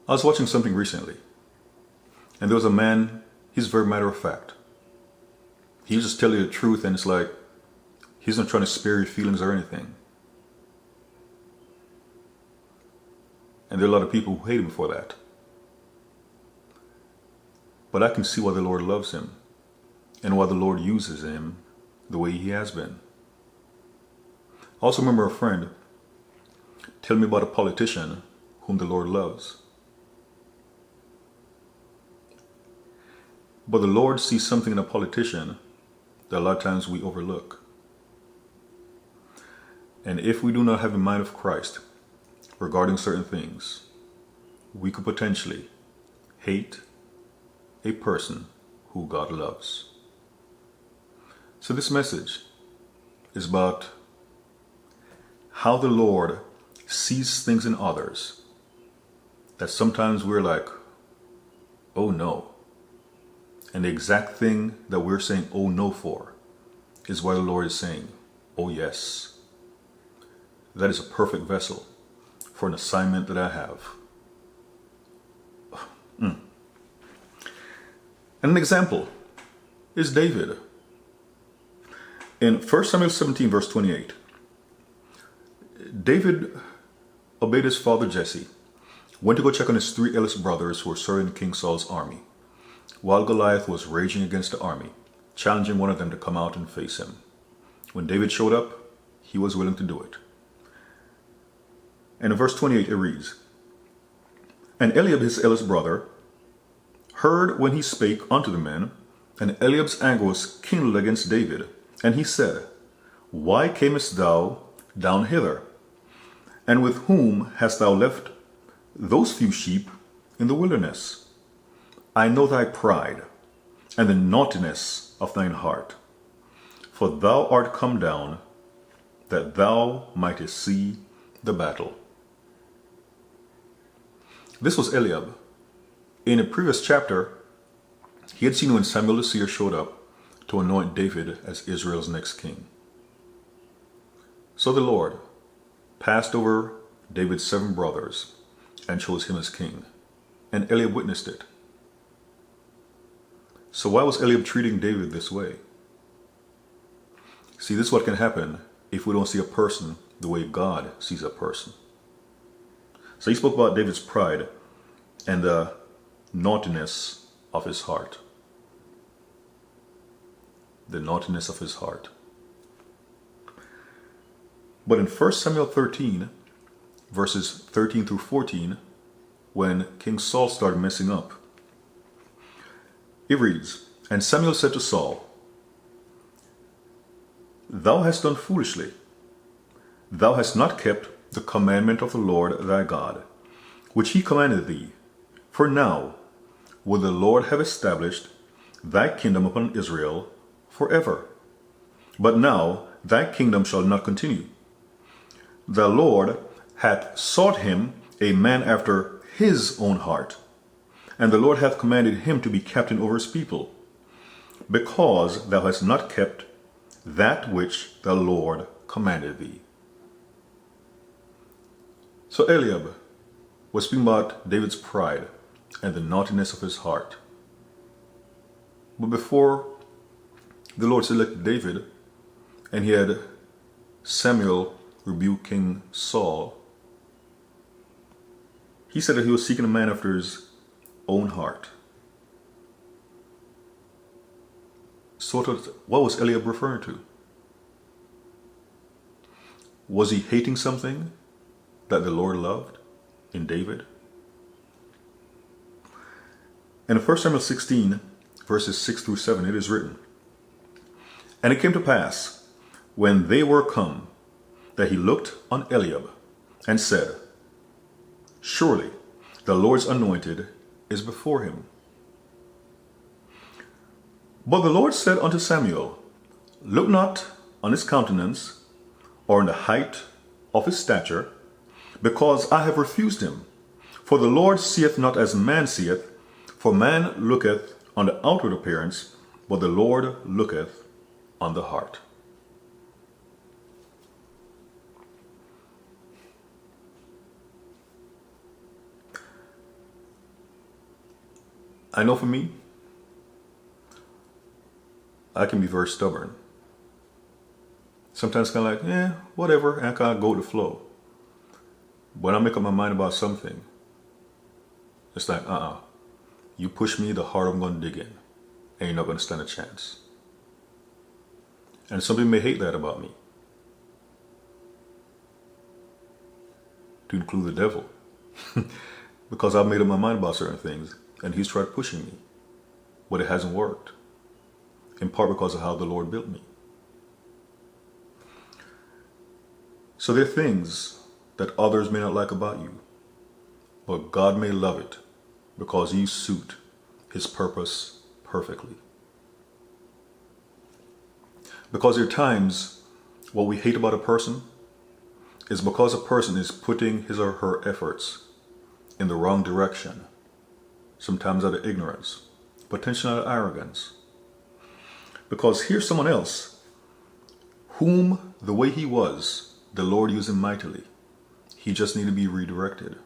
I was watching something recently, and there was a man, he's very matter of fact. He just tell you the truth, and it's like, he's not trying to spare your feelings or anything. And there are a lot of people who hate him for that. But I can see why the Lord loves him, and why the Lord uses him the way he has been. I also remember a friend telling me about a politician whom the Lord loves. But the Lord sees something in a politician that a lot of times we overlook. And if we do not have the mind of Christ regarding certain things, we could potentially hate a person who God loves. So this message is about how the Lord sees things in others that sometimes we're like, oh no. And the exact thing that we're saying oh no for is why the Lord is saying, oh yes. That is a perfect vessel for an assignment that I have. And an example is David. In 1 Samuel 17 verse 28, David obeyed his father Jesse, went to go check on his three eldest brothers who were serving King Saul's army, while Goliath was raging against the army, challenging one of them to come out and face him. When David showed up, he was willing to do it. And in verse 28 it reads, And Eliab his eldest brother heard when he spake unto the men, and Eliab's anger was kindled against David. And he said, Why camest thou down hither? And with whom hast thou left those few sheep in the wilderness? I know thy pride, and the naughtiness of thine heart. For thou art come down, that thou mightest see the battle. This was Eliab. In a previous chapter, he had seen when Samuel the seer showed up to anoint David as Israel's next king. So the Lord passed over David's 7 brothers and chose him as king, and Eliab witnessed it. So why was Eliab treating David this way? See, this is what can happen if we don't see a person the way God sees a person. So he spoke about David's pride and the naughtiness of his heart. The naughtiness of his heart. But in 1 Samuel 13, verses 13 through 14, when King Saul started messing up, it reads, And Samuel said to Saul, Thou hast done foolishly. Thou hast not kept the commandment of the Lord thy God, which he commanded thee. For now will the Lord have established thy kingdom upon Israel forever. But now thy kingdom shall not continue. The Lord hath sought him a man after his own heart, and the Lord hath commanded him to be captain over his people, because thou hast not kept that which the Lord commanded thee. So Eliab was speaking about David's pride and the naughtiness of his heart. But before the Lord selected David, and he had Samuel rebuke King Saul, he said that he was seeking a man after his own heart. So what was Eliab referring to? Was he hating something that the Lord loved in David? In 1 Samuel 16, verses 6 through 7, it is written, And it came to pass, when they were come, that he looked on Eliab, and said, Surely the Lord's anointed is before him. But the Lord said unto Samuel, Look not on his countenance, or on the height of his stature, because I have refused him. For the Lord seeth not as man seeth, for man looketh on the outward appearance, but the Lord looketh on the heart. I know for me, I can be very stubborn. Sometimes kind of like, whatever, and I kind of go with the flow. When I make up my mind about something, it's like, you push me, the harder I'm going to dig in, and you're not going to stand a chance. And some people may hate that about me, to include the devil, because I've made up my mind about certain things, and he's tried pushing me, but it hasn't worked, in part because of how the Lord built me. So there are things that others may not like about you, but God may love it because you suit his purpose perfectly. Because there are times what we hate about a person is because a person is putting his or her efforts in the wrong direction, sometimes out of ignorance, potentially out of arrogance. Because here's someone else whom the way he was, the Lord used him mightily. He just needed to be redirected.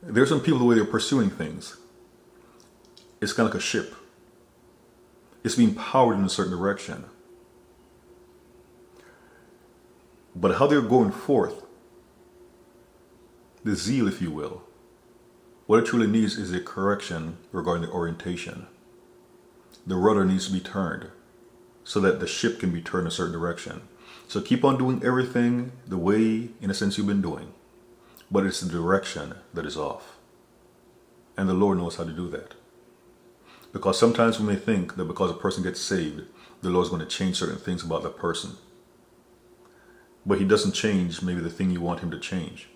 There's some people, the way they're pursuing things, it's kind of like a ship. It's being powered in a certain direction. But how they're going forth, the zeal, if you will, what it truly needs is a correction regarding the orientation. The rudder needs to be turned so that the ship can be turned a certain direction. So keep on doing everything the way, in a sense, you've been doing. But it's the direction that is off. And the Lord knows how to do that. Because sometimes we may think that because a person gets saved, the Lord's going to change certain things about that person. But he doesn't change maybe the thing you want him to change.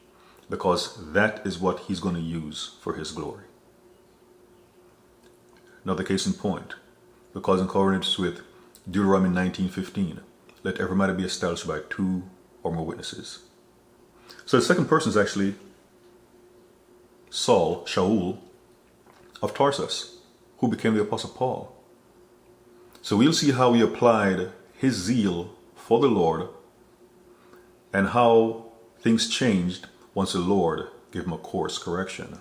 Because that is what he's going to use for his glory. Another case in point. Because in accordance with Deuteronomy 19:15, let every matter be established by 2 or more witnesses. So the second person is actually Shaul of Tarsus, who became the Apostle Paul. So we'll see how he applied his zeal for the Lord and how things changed once the Lord gave him a course correction.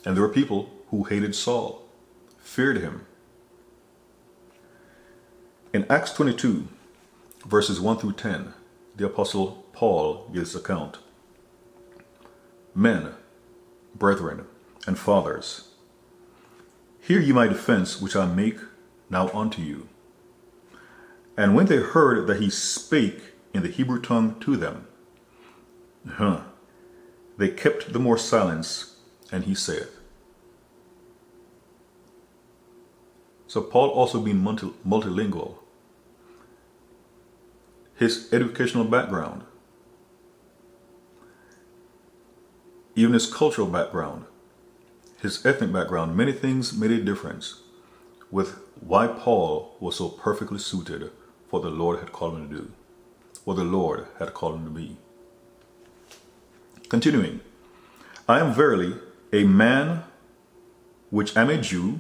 And there were people who hated Saul, feared him. In Acts 22, verses 1 through 10, the Apostle Paul gives account. Men, brethren, and fathers, hear ye my defense which I make now unto you. And when they heard that he spake in the Hebrew tongue to them, they kept the more silence, and he saith. So Paul also being multilingual, his educational background, even his cultural background, his ethnic background, many things made a difference with why Paul was so perfectly suited for what the Lord had called him to do, what the Lord had called him to be. Continuing, I am verily a man which am a Jew,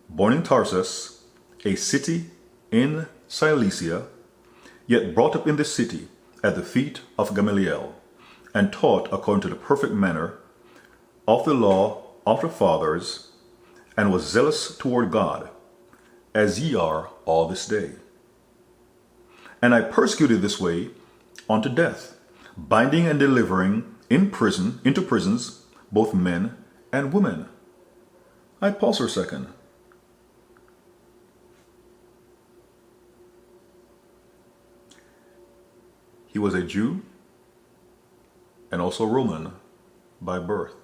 born in Tarsus, a city in Cilicia, yet brought up in the city at the feet of Gamaliel, and taught according to the perfect manner of the law of the fathers, and was zealous toward God, as ye are all this day. And I persecuted this way unto death, binding and delivering into prisons both men and women. I pause for a second. He was a Jew and also Roman by birth.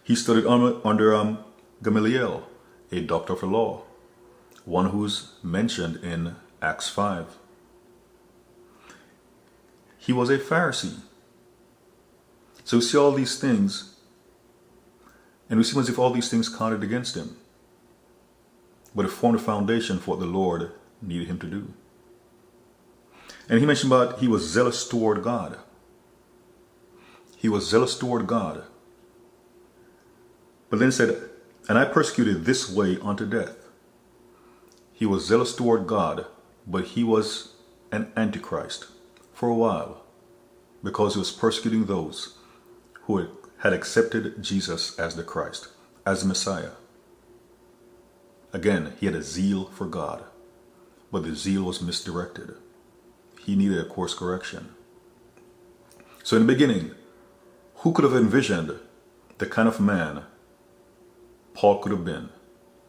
He studied under Gamaliel, a doctor of the law, one who's mentioned in Acts 5. He was a Pharisee. So we see all these things, and we see as if all these things counted against him. But it formed a foundation for what the Lord needed him to do. And he mentioned about he was zealous toward God. He was zealous toward God. But then said, and I persecuted this way unto death. He was zealous toward God, but he was an antichrist for a while. because he was persecuting those who had accepted Jesus as the Christ, as the Messiah. Again, he had a zeal for God, but the zeal was misdirected. He needed a course correction. So in the beginning, who could have envisioned the kind of man Paul could have been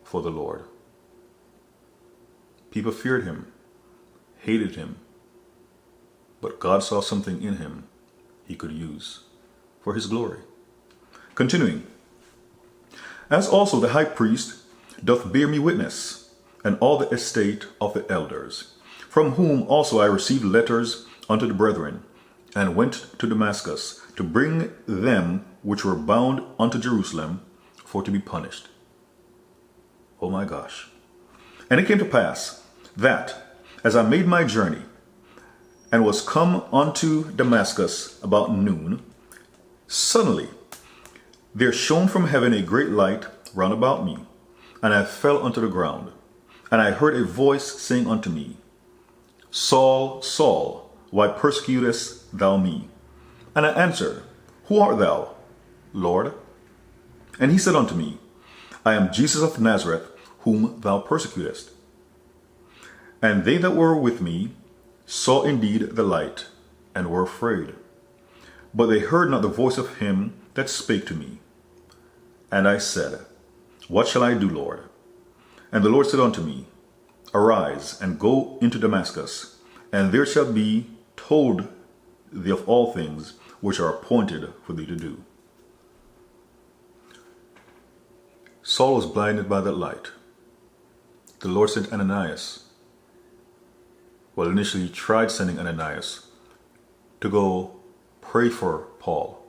for the Lord? People feared him, hated him, but God saw something in him he could use for his glory. Continuing, as also the high priest doth bear me witness, and all the estate of the elders, from whom also I received letters unto the brethren, and went to Damascus to bring them which were bound unto Jerusalem for to be punished. Oh my gosh. And it came to pass that, as I made my journey, and was come unto Damascus about noon, suddenly there shone from heaven a great light round about me, and I fell unto the ground. And I heard a voice saying unto me, Saul, Saul, why persecutest thou me? And I answered, Who art thou, Lord? And he said unto me, I am Jesus of Nazareth, whom thou persecutest. And they that were with me saw indeed the light, and were afraid. But they heard not the voice of him that spake to me. And I said, What shall I do, Lord? And the Lord said unto me, Arise, and go into Damascus, and there shall be told thee of all things which are appointed for thee to do. Saul was blinded by that light. The Lord sent Ananias. Well, initially he tried sending Ananias to go pray for Paul,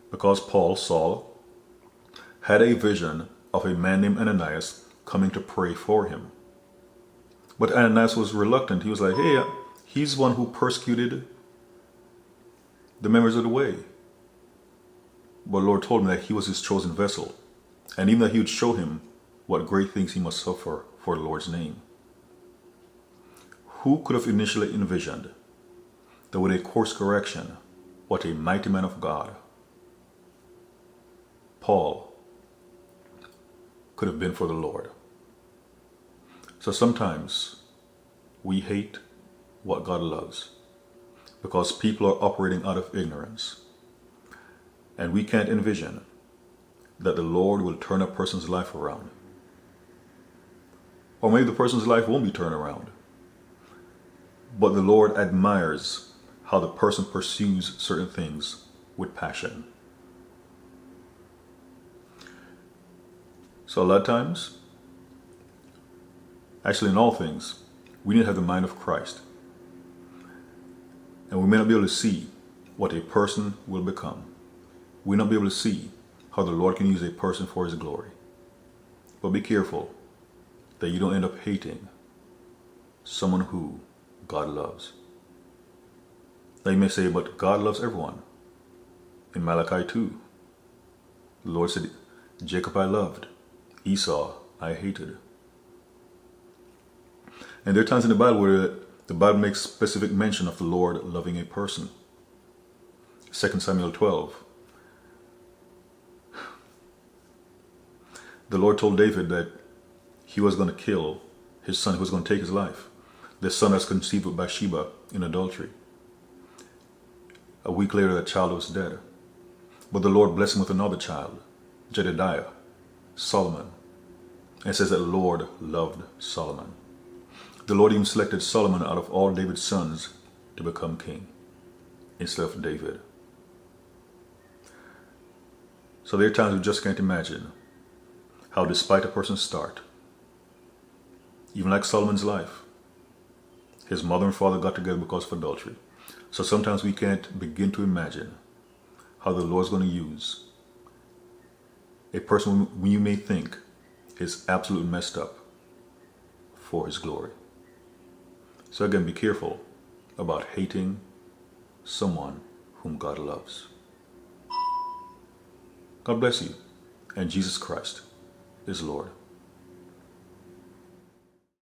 because Paul, Saul, had a vision of a man named Ananias coming to pray for him. But Ananias was reluctant. He was like, hey, he's one who persecuted the members of the way. But the Lord told him that he was his chosen vessel, and even that he would show him what great things he must suffer for the Lord's name. Who could have initially envisioned that with a course correction, what a mighty man of God Paul could have been for the Lord? So sometimes we hate what God loves because people are operating out of ignorance, and we can't envision that the Lord will turn a person's life around. Or maybe the person's life won't be turned around, but the Lord admires how the person pursues certain things with passion. So a lot of times, actually in all things, we need to have the mind of Christ. And we may not be able to see what a person will become. We may not be able to see how the Lord can use a person for his glory. But be careful that you don't end up hating someone who God loves. Now you may say, but God loves everyone. In Malachi 2, the Lord said, Jacob I loved, Esau I hated. And there are times in the Bible where the Bible makes specific mention of the Lord loving a person. 2 Samuel 12. The Lord told David that he was going to kill his son who was going to take his life. The son that's conceived with Bathsheba in adultery. A week later, that child was dead. But the Lord blessed him with another child, Jedediah, Solomon. And it says that the Lord loved Solomon. The Lord even selected Solomon out of all David's sons to become king instead of David. So there are times we just can't imagine how, despite a person's start, even like Solomon's life, his mother and father got together because of adultery. So sometimes we can't begin to imagine how the Lord's going to use a person whom you may think is absolutely messed up for his glory. So again, be careful about hating someone whom God loves. God bless you, and Jesus Christ is Lord.